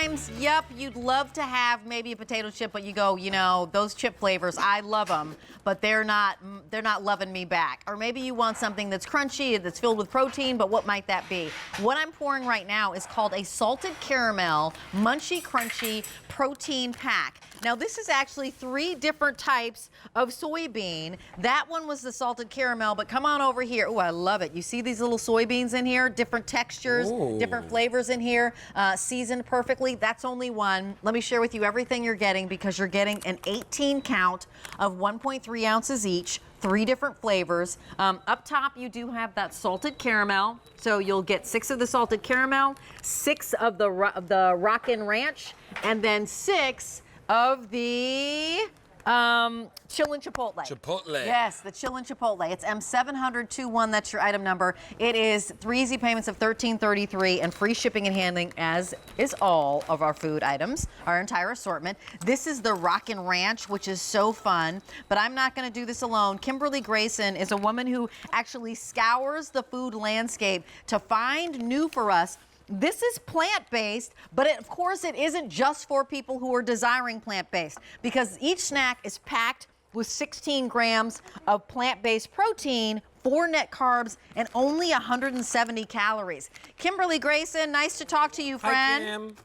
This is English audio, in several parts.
times, yep, you'd love to have maybe a potato chip, but you go, you know, those chip flavors, I love them, but they're not loving me back. Or maybe you want something that's crunchy, that's filled with protein, but what might that be? What I'm pouring right now is called a salted caramel Munchy Crunchy protein pack. Now, this is actually 3 different types of soybean. That one was the salted caramel, but come on over here. Oh, I love it. You see these little soybeans in here? Different textures, different flavors in here, seasoned perfectly. That's only one. Let me share with you everything you're getting, because you're getting an 18 count of 1.3 ounces each. 3 different flavors. Up top, you do have that salted caramel. So you'll get 6 of the salted caramel, 6 of the Rockin Ranch, and then 6 of the chillin' chipotle. Chipotle. Yes, the chillin' chipotle. It's M70021. That's your item number. It is 3 easy payments of $13.33 and free shipping and handling, as is all of our food items, our entire assortment. This is the Rockin Ranch, which is so fun, but I'm not going to do this alone. Kimberly Grayson is a woman who actually scours the food landscape to find new for us. This is plant-based, but of course it isn't just for people who are desiring plant-based, because each snack is packed with 16 grams of plant-based protein, 4 net carbs, and only 170 calories. Kimberly Grayson, nice to talk to you, friend. Hi, Kim.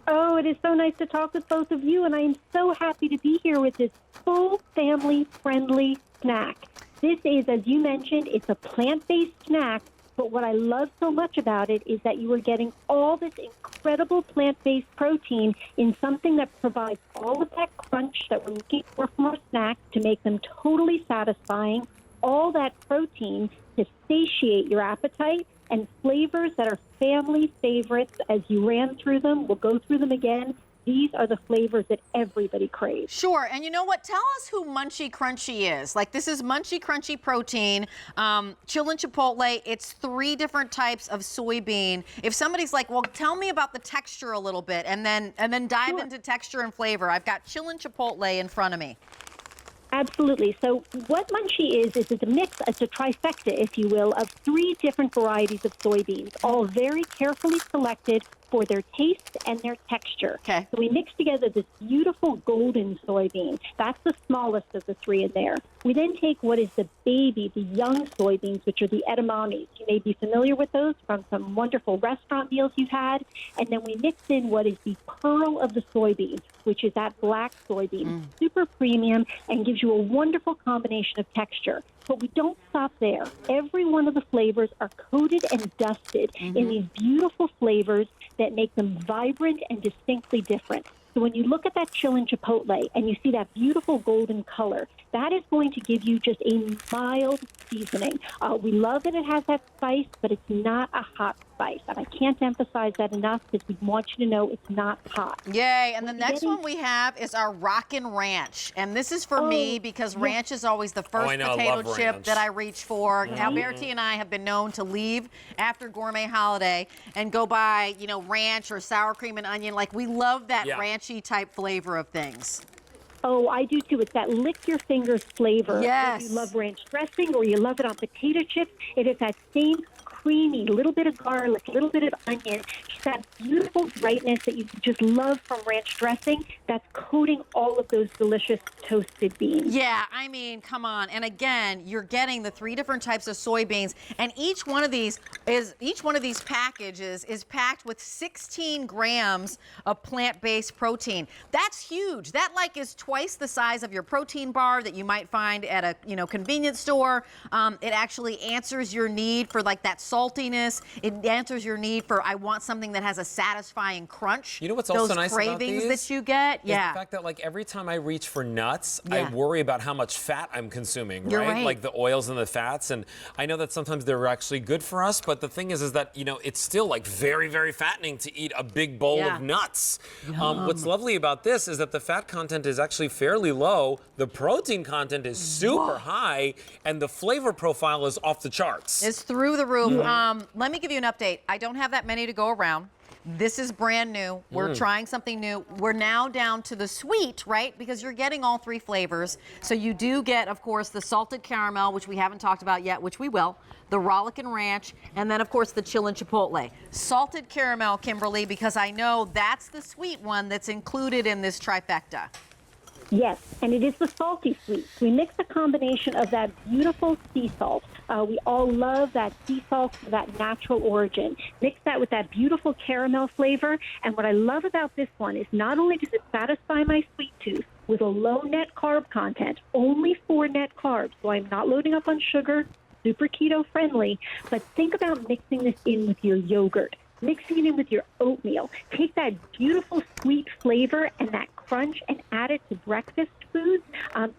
Oh, it is so nice to talk with both of you, and I am so happy to be here with this full family-friendly snack. This is, as you mentioned, it's a plant-based snack. But what I love so much about it is that you are getting all this incredible plant-based protein in something that provides all of that crunch that we're looking for from our snack to make them totally satisfying, all that protein to satiate your appetite, and flavors that are family favorites. As you ran through them, we'll go through them again. These are the flavors that everybody craves. Sure, and you know what? Tell us who Munchy Crunchy is. Like, this is Munchy Crunchy protein, chillin' chipotle. It's 3 different types of soybean. If somebody's like, well, tell me about the texture a little bit, and then dive into texture and flavor. I've got chillin' chipotle in front of me. Absolutely. So what Munchy is it's a mix, it's a trifecta, if you will, of 3 different varieties of soybeans, all very carefully selected for their taste and their texture. Okay. So we mix together this beautiful golden soybean. That's the smallest of the 3 in there. We then take what is the baby, the young soybeans, which are the edamames. You may be familiar with those from some wonderful restaurant meals you've had. And then we mix in what is the pearl of the soybean, which is that black soybean, super premium, and gives you a wonderful combination of texture. But we don't stop there. Every one of the flavors are coated and dusted in these beautiful flavors that make them vibrant and distinctly different. So when you look at that chillin' chipotle and you see that beautiful golden color, that is going to give you just a mild seasoning. We love that it has that spice, but it's not a hot spice. And I can't emphasize that enough, because we want you to know it's not hot. Yay, and the next one we have is our Rockin Ranch. And this is for me, because ranch is always the first potato chip that I reach for. Now, Bertie and I have been known to leave after Gourmet Holiday and go buy, you know, ranch or sour cream and onion. Like, we love that ranchy type flavor of things. Oh, I do too. It's that lick your fingers flavor. Yes. If you love ranch dressing or you love it on potato chips, it is that same creamy, little bit of garlic, a little bit of onion, just that beautiful brightness that you just love from ranch dressing that's coating all of those delicious toasted beans. Yeah, I mean, come on. And again, you're getting the 3 different types of soybeans, and each one of these packages is packed with 16 grams of plant-based protein. That's huge. That like is twice the size of your protein bar that you might find at a convenience store. It actually answers your need for like that saltiness. It answers your need for, I want something that has a satisfying crunch. You know what's also nice about these? Those cravings that you get. Is the fact that like every time I reach for nuts, I worry about how much fat I'm consuming, You're right? Like the oils and the fats. And I know that sometimes they're actually good for us, but the thing is that, you know, it's still like very, very fattening to eat a big bowl of nuts. What's lovely about this is that the fat content is actually fairly low. The protein content is super high, and the flavor profile is off the charts. It's through the roof. Let me give you an update. I don't have that many to go around. This is brand new. We're trying something new. We're now down to the sweet, right? Because you're getting all three flavors. So you do get, of course, the salted caramel, which we haven't talked about yet, which we will, the Rockin Ranch, and then, of course, the chillin' chipotle. Salted caramel, Kimberly, because I know that's the sweet one that's included in this trifecta. Yes, and it is the salty sweet. We mix a combination of that beautiful sea salt. We all love that sea salt for that natural origin. Mix that with that beautiful caramel flavor. And what I love about this one is not only does it satisfy my sweet tooth with a low net carb content, only 4 net carbs, so I'm not loading up on sugar, super keto friendly, but think about mixing this in with your yogurt. Mixing it in with your oatmeal. Take that beautiful sweet flavor and that crunch and add it to breakfast foods.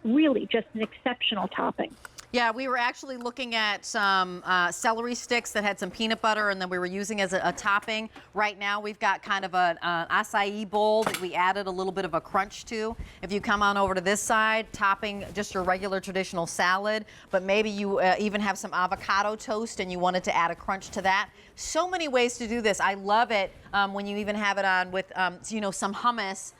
Really just an exceptional topping. Yeah, we were actually looking at some celery sticks that had some peanut butter, and then we were using as a topping. Right now, we've got kind of an acai bowl that we added a little bit of a crunch to. If you come on over to this side, topping just your regular traditional salad, but maybe you even have some avocado toast and you wanted to add a crunch to that. So many ways to do this. I love it when you even have it on with, some hummus.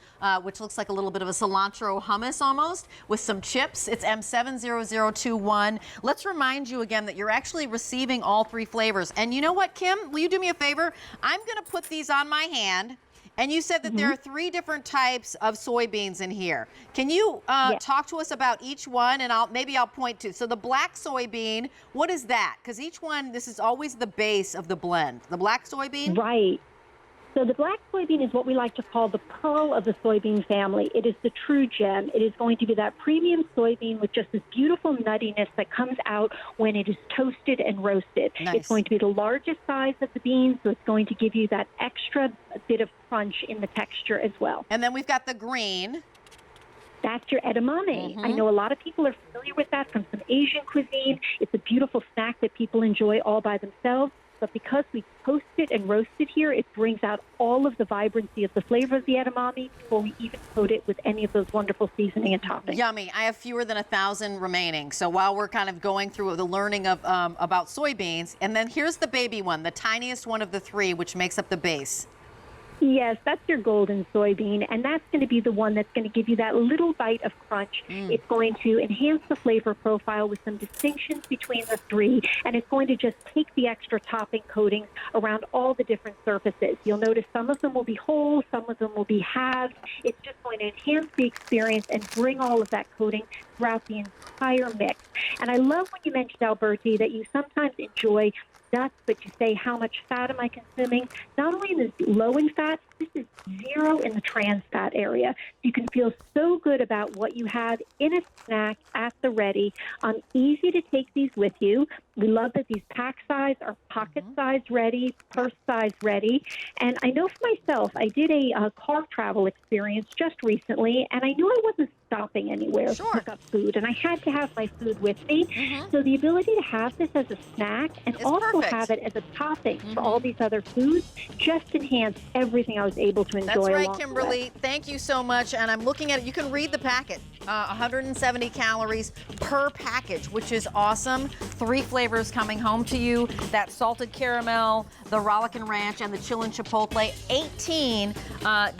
Which looks like a little bit of a cilantro hummus almost, with some chips. It's M70021. Let's remind you again that you're actually receiving all three flavors. And you know what, Kim? Will you do me a favor? I'm going to put these on my hand. And you said that there are 3 different types of soybeans in here. Can you talk to us about each one? And maybe I'll point to. So the black soybean, what is that? Because each one, this is always the base of the blend. The black soybean? Right. So the black soybean is what we like to call the pearl of the soybean family. It is the true gem. It is going to be that premium soybean with just this beautiful nuttiness that comes out when it is toasted and roasted. Nice. It's going to be the largest size of the beans, so it's going to give you that extra bit of crunch in the texture as well. And then we've got the green. That's your edamame. I know a lot of people are familiar with that from some Asian cuisine. It's a beautiful snack that people enjoy all by themselves. But because we toast it and roast it here, it brings out all of the vibrancy of the flavor of the edamame before we even coat it with any of those wonderful seasoning and toppings. Yummy. I have fewer than 1,000 remaining. So while we're kind of going through the learning of about soybeans, and then here's the baby one, the tiniest one of the 3, which makes up the base. Yes, that's your golden soybean, and that's going to be the one that's going to give you that little bite of crunch. It's going to enhance the flavor profile with some distinctions between the 3, and it's going to just take the extra topping coatings around all the different surfaces. You'll notice some of them will be whole, some of them will be halved. It's just going to enhance the experience and bring all of that coating throughout the entire mix. And I love when you mentioned, Alberti, that you sometimes enjoy nuts, but you say, how much fat am I consuming? Not only in the low in fat, this is 0 in the trans fat area. You can feel so good about what you have in a snack at the ready. Easy to take these with you. We love that these pack size are pocket size ready, purse size ready. And I know for myself, I did a car travel experience just recently, and I knew I wasn't stopping anywhere to pick up food, and I had to have my food with me. So the ability to have this as a snack and also have it as a topping for all these other foods just enhanced everything I was able to enjoy. That's right, along Kimberly. the way. Thank you so much. And I'm looking at it. You can read the packet. 170 calories per package, which is awesome. 3 flavors coming home to you. That salted caramel, the Rockin Ranch, and the chillin' chipotle. 18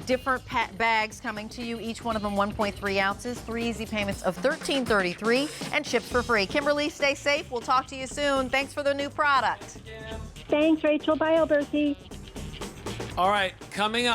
different bags coming to you. Each one of them 1.3 ounces. 3 easy payments of $13.33 and ships for free. Kimberly, stay safe. We'll talk to you soon. Thanks for the new product. Thanks, Rachel. Bye, Alberti. All right, coming up.